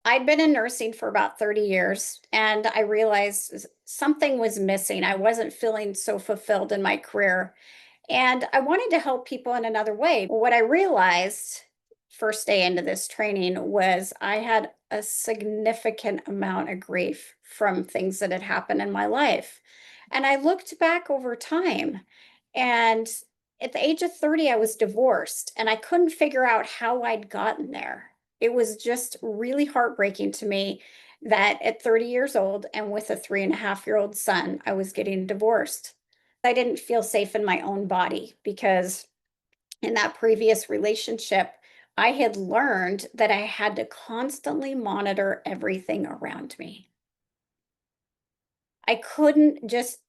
I'd been in nursing for about 30 years and I realized something was missing. I wasn't feeling so fulfilled in my career and I wanted to help people in another way. What I realized first day into this training was I had a significant amount of grief from things that had happened in my life. And I looked back over time and at the age of 30, I was divorced and I couldn't figure out how I'd gotten there. It was just really heartbreaking to me that at 30 years old and with a 3.5-year-old son, I was getting divorced. I didn't feel safe in my own body because in that previous relationship, I had learned that I had to constantly monitor everything around me. I couldn't just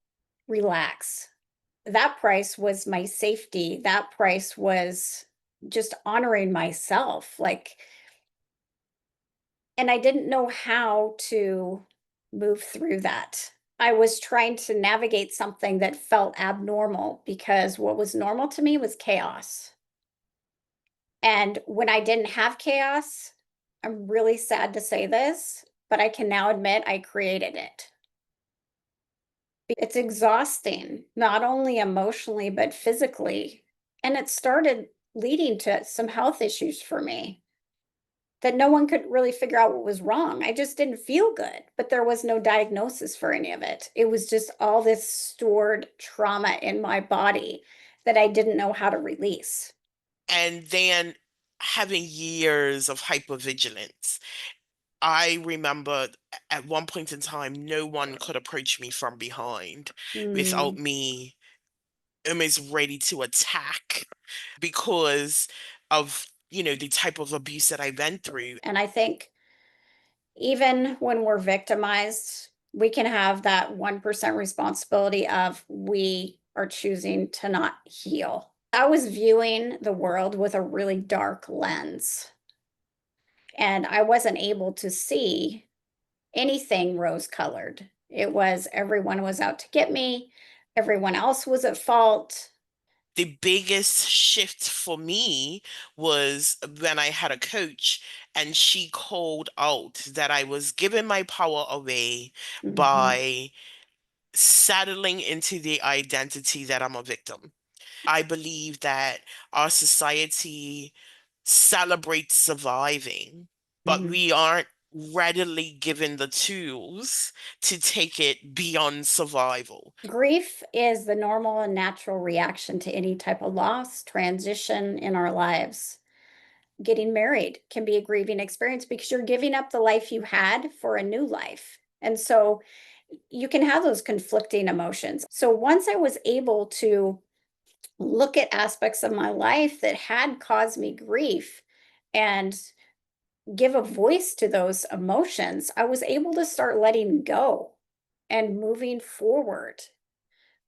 relax. That price was my safety. That price was just honoring myself. And I didn't know how to move through that. I was trying to navigate something that felt abnormal because what was normal to me was chaos. And when I didn't have chaos, I'm really sad to say this, but I can now admit I created it. It's exhausting, not only emotionally, but physically. And it started leading to some health issues for me that no one could really figure out what was wrong. I just didn't feel good, but there was no diagnosis for any of it. It was just all this stored trauma in my body that I didn't know how to release. And then having years of hypervigilance. I remember at one point in time, no one could approach me from behind without Mm. me almost ready to attack because of, the type of abuse that I went through. And I think even when we're victimized, we can have that 1% responsibility of we are choosing to not heal. I was viewing the world with a really dark lens, and I wasn't able to see anything rose colored. It was everyone was out to get me, everyone else was at fault. The biggest shift for me was when I had a coach and she called out that I was giving my power away Mhm. by settling into the identity that I'm a victim. I believe that our society celebrates surviving, but Mhm. we aren't readily given the tools to take it beyond survival. Grief is the normal and natural reaction to any type of loss, transition in our lives. Getting married can be a grieving experience because you're giving up the life you had for a new life. And so you can have those conflicting emotions. So once I was able to look at aspects of my life that had caused me grief and give a voice to those emotions, I was able to start letting go and moving forward.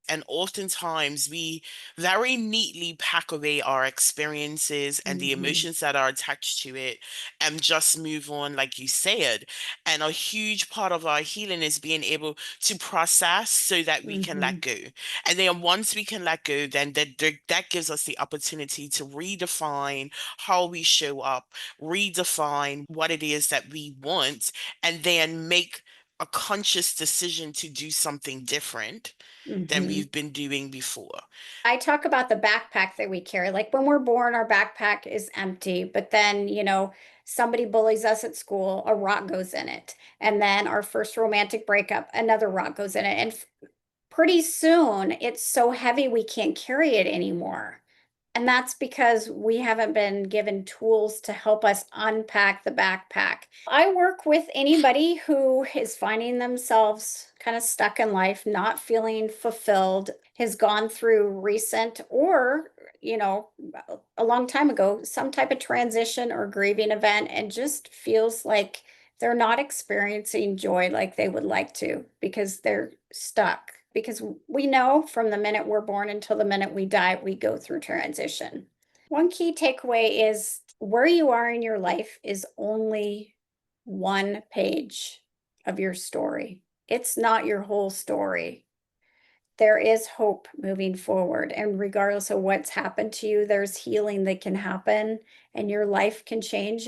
And oftentimes we very neatly pack away our experiences and the Mhm. emotions that are attached to it and just move on, like you said. And a huge part of our healing is being able to process so that we can let Mhm. go. And then once we can let go, then that gives us the opportunity to redefine how we show up, redefine what it is that we want, and then make a conscious decision to do something different than Mhm. we've been doing before. I talk about the backpack that we carry. Like when we're born, our backpack is empty, but then, somebody bullies us at school, a rock goes in it. And then our first romantic breakup, another rock goes in it. And pretty soon it's so heavy we can't carry it anymore. And that's because we haven't been given tools to help us unpack the backpack. I work with anybody who is finding themselves kind of stuck in life, not feeling fulfilled, has gone through recent or, you know, a long time ago, some type of transition or grieving event, and just feels like they're not experiencing joy like they would like to because they're stuck. Because we know from the minute we're born until the minute we die, we go through transition. One key takeaway is where you are in your life is only one page of your story. It's not your whole story. There is hope moving forward. And regardless of what's happened to you, there's healing that can happen and your life can change